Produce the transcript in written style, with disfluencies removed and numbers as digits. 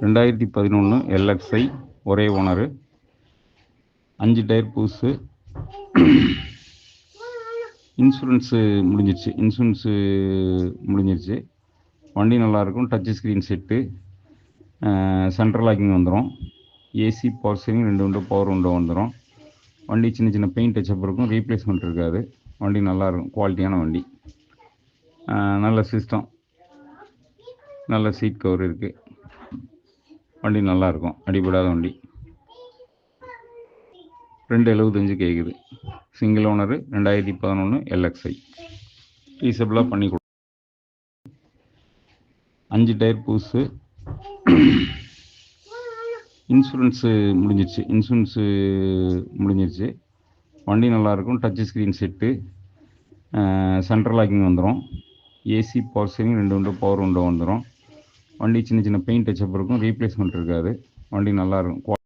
2011 LXI ஒரே owner, 5 tyre புதுசு. Insurance முடிஞ்சிருச்சு. வண்டி நல்லாயிருக்கும். Touch screen set, central locking வந்துடும். AC, power steering, 2 window, power window வந்துடும். வண்டி சின்ன சின்ன பெயிண்ட் டச்சப் இருக்கும், ரீப்ளேஸ்மெண்ட் இருக்காது. வண்டி நல்லாயிருக்கும், குவாலிட்டியான வண்டி. நல்ல சிஸ்டம், நல்ல சீட் கவர் இருக்குது. வண்டி நல்லாயிருக்கும், அடிபடாத வண்டி. 275 கேட்குது. Single owner, 2011 LXI. ஃபீஸபிளாக பண்ணி கொடு. 5 டயர் புதுசு. இன்சூரன்ஸு முடிஞ்சிருச்சு. வண்டி நல்லாயிருக்கும். Touch screen set, central locking வந்துடும். AC, power steering, 2 window, power window வந்துடும். வண்டி சின்ன சின்ன பெயிண்ட் டச்சப் இருக்கும், ரீப்ளேஸ்மெண்ட் இருக்காது. வண்டி நல்லாயிருக்கும்.